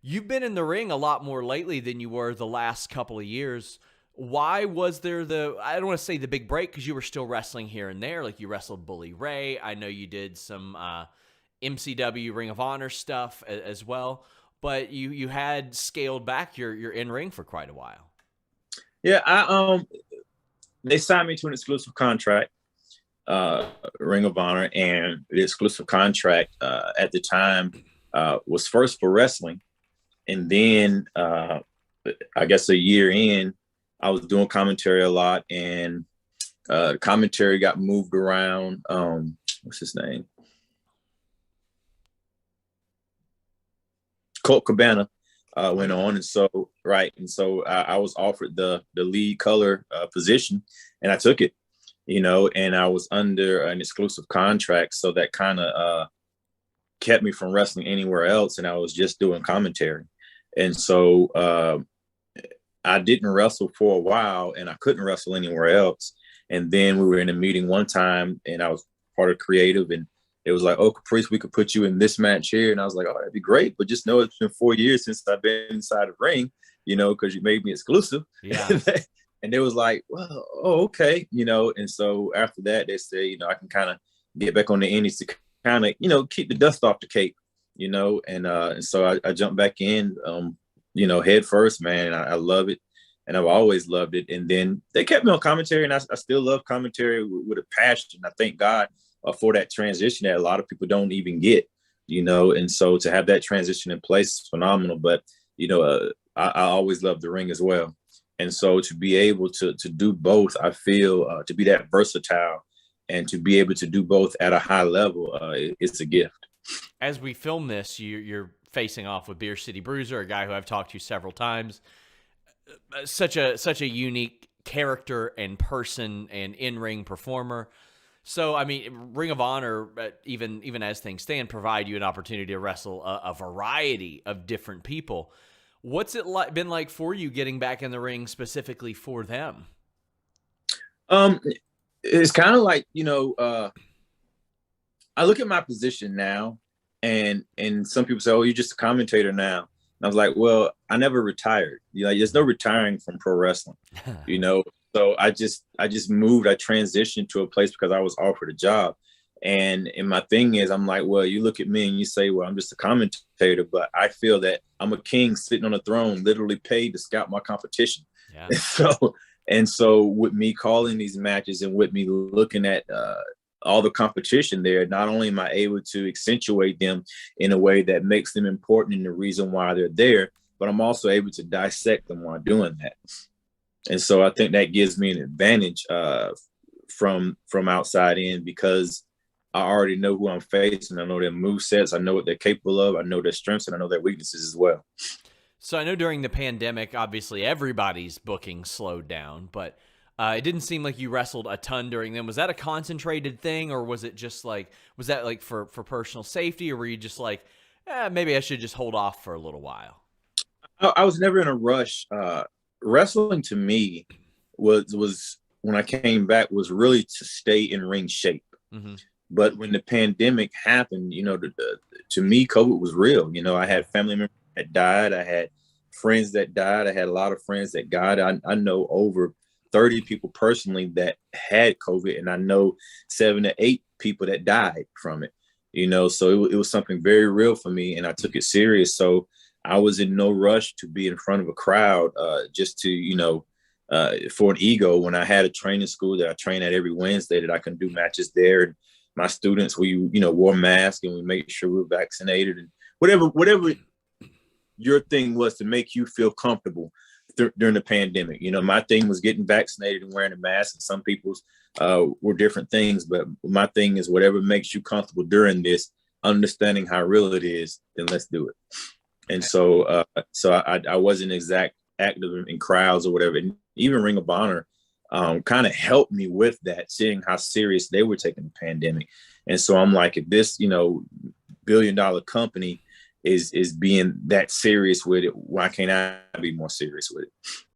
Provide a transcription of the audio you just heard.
You've been in the ring a lot more lately than you were the last couple of years. Why was there I don't want to say the big break because you were still wrestling here and there. Like you wrestled Bully Ray. I know you did some MCW Ring of Honor stuff as well, but you had scaled back your in-ring for quite a while. Yeah, they signed me to an exclusive contract, Ring of Honor, and the exclusive contract at the time was first for wrestling, and then I guess a year in, I was doing commentary a lot, and commentary got moved around. What's his name? Colt Cabana Oh went yeah. on, and so right, and so I was offered the lead color position, and I took it. And I was under an exclusive contract, so that kind of kept me from wrestling anywhere else, and I was just doing commentary. And so I didn't wrestle for a while, and I couldn't wrestle anywhere else. And then we were in a meeting one time, and I was part of creative, and it was like, "Oh, Caprice, we could put you in this match here." And I was like, "Oh, that'd be great, but just know it's been 4 years since I've been inside the ring, because you made me exclusive." Yeah. And it was like, "Well, oh, okay," And so after that, they say, I can kind of get back on the indies to kind of, keep the dust off the cake, and so I jumped back in, head first, man. And I love it, and I've always loved it. And then they kept me on commentary, and I still love commentary with a passion. I thank God for that transition that a lot of people don't even get, And so to have that transition in place is phenomenal. But I always loved the ring as well. And so to be able to do both, I feel to be that versatile and to be able to do both at a high level, it's a gift. As we film this, you're facing off with Beer City Bruiser, a guy who I've talked to several times. Such a unique character and person and in-ring performer. So, I mean, Ring of Honor, even as things stand, provide you an opportunity to wrestle a variety of different people. What's it been like for you getting back in the ring specifically for them? Um, it's kind of like, I look at my position now, and some people say, "Oh, you're just a commentator now." And I was like, "Well, I never retired. There's no retiring from pro wrestling, you know." So I just moved. I transitioned to a place because I was offered a job, and my thing is, I'm like, well, you look at me and you say, well, I'm just a commentator, but I feel that I'm a king sitting on a throne, literally paid to scout my competition. Yeah. And so with me calling these matches and with me looking at all the competition there, not only am I able to accentuate them in a way that makes them important and the reason why they're there, but I'm also able to dissect them while doing that. And so I think that gives me an advantage from outside in, because I already know who I'm facing. I know their move sets. I know what they're capable of. I know their strengths, and I know their weaknesses as well. So I know during the pandemic, obviously everybody's booking slowed down, but it didn't seem like you wrestled a ton during them. Was that a concentrated thing, or was it just was that like for personal safety, or were you just like, maybe I should just hold off for a little while? I was never in a rush. Wrestling to me was when I came back was really to stay in ring shape. Mm-hmm. But when the pandemic happened, to me, COVID was real. I had family members that died. I had friends that died. I had a lot of friends that died. I know over 30 people personally that had COVID, and I know 7 to 8 people that died from it. So it was something very real for me, and I took it serious. So I was in no rush to be in front of a crowd just to, for an ego, when I had a training school that I train at every Wednesday, that I can do matches there. And my students, we, wore masks, and we made sure we were vaccinated, and whatever your thing was to make you feel comfortable during the pandemic. My thing was getting vaccinated and wearing a mask, and some people's were different things. But my thing is whatever makes you comfortable during this, understanding how real it is, then let's do it. And so I wasn't active in crowds or whatever. And even Ring of Honor kind of helped me with that, seeing how serious they were taking the pandemic. And so I'm like, if this, billion-dollar company is being that serious with it, why can't I be more serious with it?